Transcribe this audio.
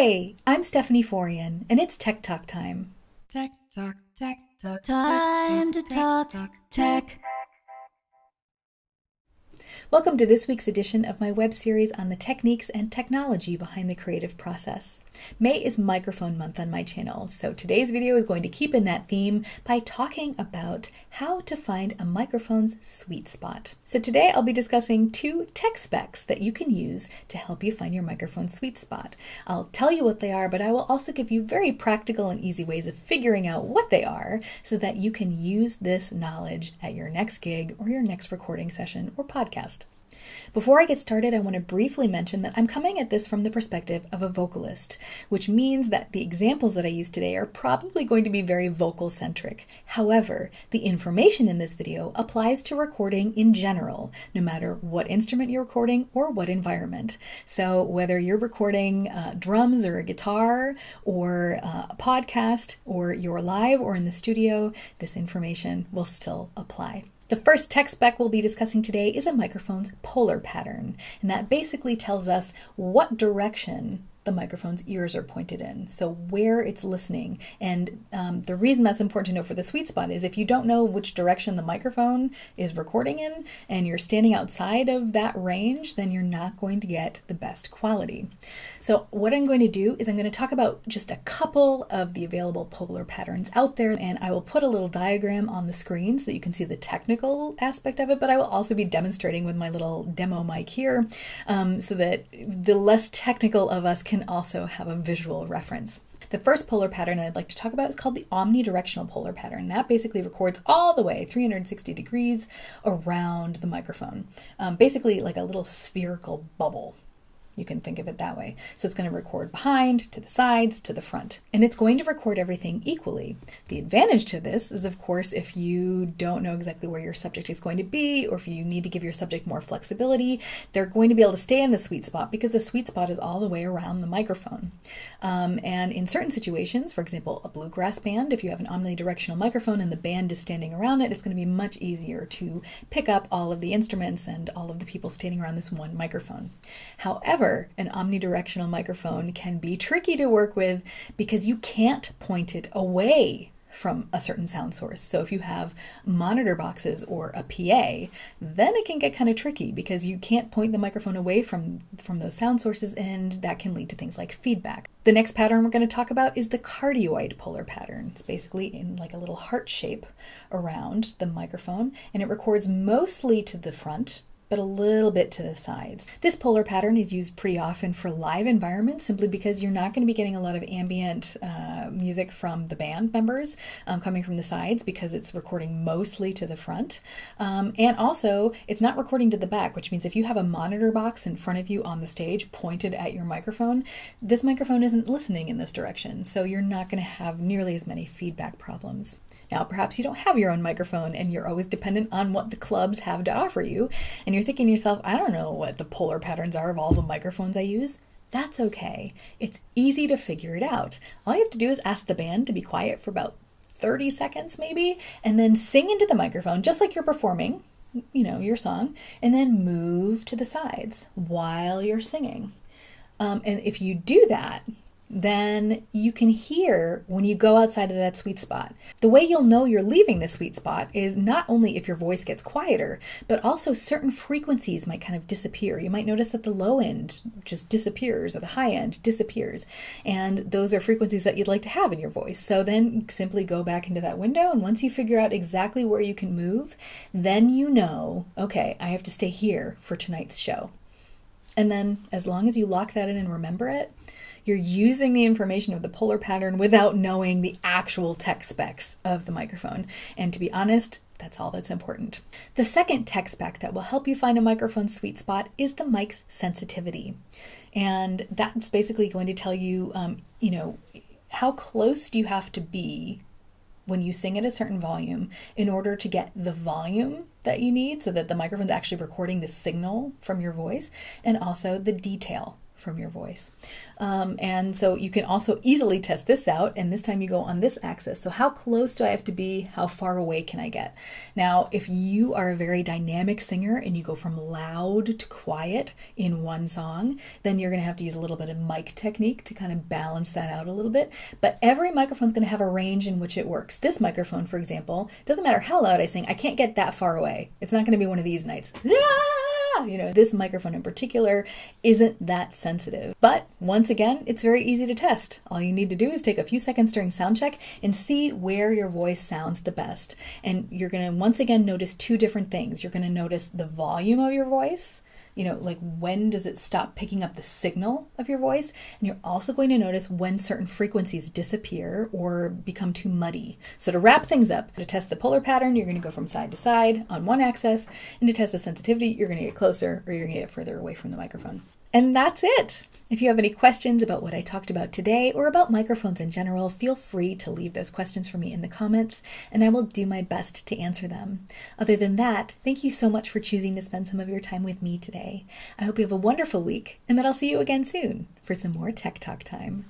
Hey, I'm Stephanie Forryan, and it's Tech Talk time. Tech Talk, Tech Talk, Time to talk tech. Welcome to this week's edition of my web series on the techniques and technology behind the creative process. May is Microphone Month on my channel, so today's video is going to keep in that theme by talking about how to find a microphone's sweet spot. So today I'll be discussing 2 tech specs that you can use to help you find your microphone's sweet spot. I'll tell you what they are, but I will also give you very practical and easy ways of figuring out what they are so that you can use this knowledge at your next gig or your next recording session or podcast. Before I get started, I want to briefly mention that I'm coming at this from the perspective of a vocalist, which means that the examples that I use today are probably going to be very vocal-centric. However, the information in this video applies to recording in general, no matter what instrument you're recording or what environment. So whether you're recording drums or a guitar or a podcast or you're live or in the studio, this information will still apply. The first tech spec we'll be discussing today is a microphone's polar pattern, and that basically tells us what direction the microphone's ears are pointed in, so where it's listening. And the reason that's important to know for the sweet spot is if you don't know which direction the microphone is recording in and you're standing outside of that range, then you're not going to get the best quality. So what I'm going to do is I'm going to talk about just a couple of the available polar patterns out there, and I will put a little diagram on the screen so that you can see the technical aspect of it, but I will also be demonstrating with my little demo mic here so that the less technical of us can also have a visual reference. The first polar pattern I'd like to talk about is called the omnidirectional polar pattern. That basically records all the way 360 degrees around the microphone, basically like a little spherical bubble. You can think of it that way. So it's going to record behind, to the sides, to the front, and it's going to record everything equally. The advantage to this is, of course, if you don't know exactly where your subject is going to be, or if you need to give your subject more flexibility, they're going to be able to stay in the sweet spot because the sweet spot is all the way around the microphone. And in certain situations, for example, a bluegrass band, if you have an omnidirectional microphone and the band is standing around it, it's going to be much easier to pick up all of the instruments and all of the people standing around this one microphone. However, an omnidirectional microphone can be tricky to work with because you can't point it away from a certain sound source. So if you have monitor boxes or a PA, then it can get kind of tricky because you can't point the microphone away from those sound sources, and that can lead to things like feedback. The next pattern we're going to talk about is the cardioid polar pattern. It's basically in like a little heart shape around the microphone, and it records mostly to the front, but a little bit to the sides. This polar pattern is used pretty often for live environments simply because you're not going to be getting a lot of ambient music from the band members coming from the sides because it's recording mostly to the front. And also, it's not recording to the back, which means if you have a monitor box in front of you on the stage pointed at your microphone, this microphone isn't listening in this direction, so you're not going to have nearly as many feedback problems. Now, perhaps you don't have your own microphone and you're always dependent on what the clubs have to offer you, and you're thinking to yourself, I don't know what the polar patterns are of all the microphones I use. That's okay. It's easy to figure it out. All you have to do is ask the band to be quiet for about 30 seconds maybe, and then sing into the microphone just like you're performing, your song, and then move to the sides while you're singing. And if you do that, then you can hear when you go outside of that sweet spot. The way you'll know you're leaving the sweet spot is not only if your voice gets quieter, but also certain frequencies might kind of disappear. You might notice that the low end just disappears or the high end disappears. And those are frequencies that you'd like to have in your voice. So then simply go back into that window, and once you figure out exactly where you can move, then you know, okay, I have to stay here for tonight's show. And then as long as you lock that in and remember it, you're using the information of the polar pattern without knowing the actual tech specs of the microphone. And to be honest, that's all that's important. The second tech spec that will help you find a microphone's sweet spot is the mic's sensitivity. And that's basically going to tell you, how close do you have to be when you sing at a certain volume in order to get the volume that you need so that the microphone's actually recording the signal from your voice, and also the detail from your voice. And so you can also easily test this out, and this time you go on this axis. So how close do I have to be? How far away can I get? Now, if you are a very dynamic singer and you go from loud to quiet in one song, then you're going to have to use a little bit of mic technique to kind of balance that out a little bit. But every microphone's going to have a range in which it works. This microphone, for example, doesn't matter how loud I sing, I can't get that far away. It's not going to be one of these nights. This microphone in particular isn't that sensitive. But once again, it's very easy to test. All you need to do is take a few seconds during sound check and see where your voice sounds the best. And you're going to once again notice two different things. You're going to notice the volume of your voice. Like when does it stop picking up the signal of your voice? And you're also going to notice when certain frequencies disappear or become too muddy. So to wrap things up, to test the polar pattern, you're going to go from side to side on one axis. And to test the sensitivity, you're going to get closer or you're going to get further away from the microphone. And that's it. If you have any questions about what I talked about today or about microphones in general, feel free to leave those questions for me in the comments, and I will do my best to answer them. Other than that, thank you so much for choosing to spend some of your time with me today. I hope you have a wonderful week, and that I'll see you again soon for some more Tech Talk time.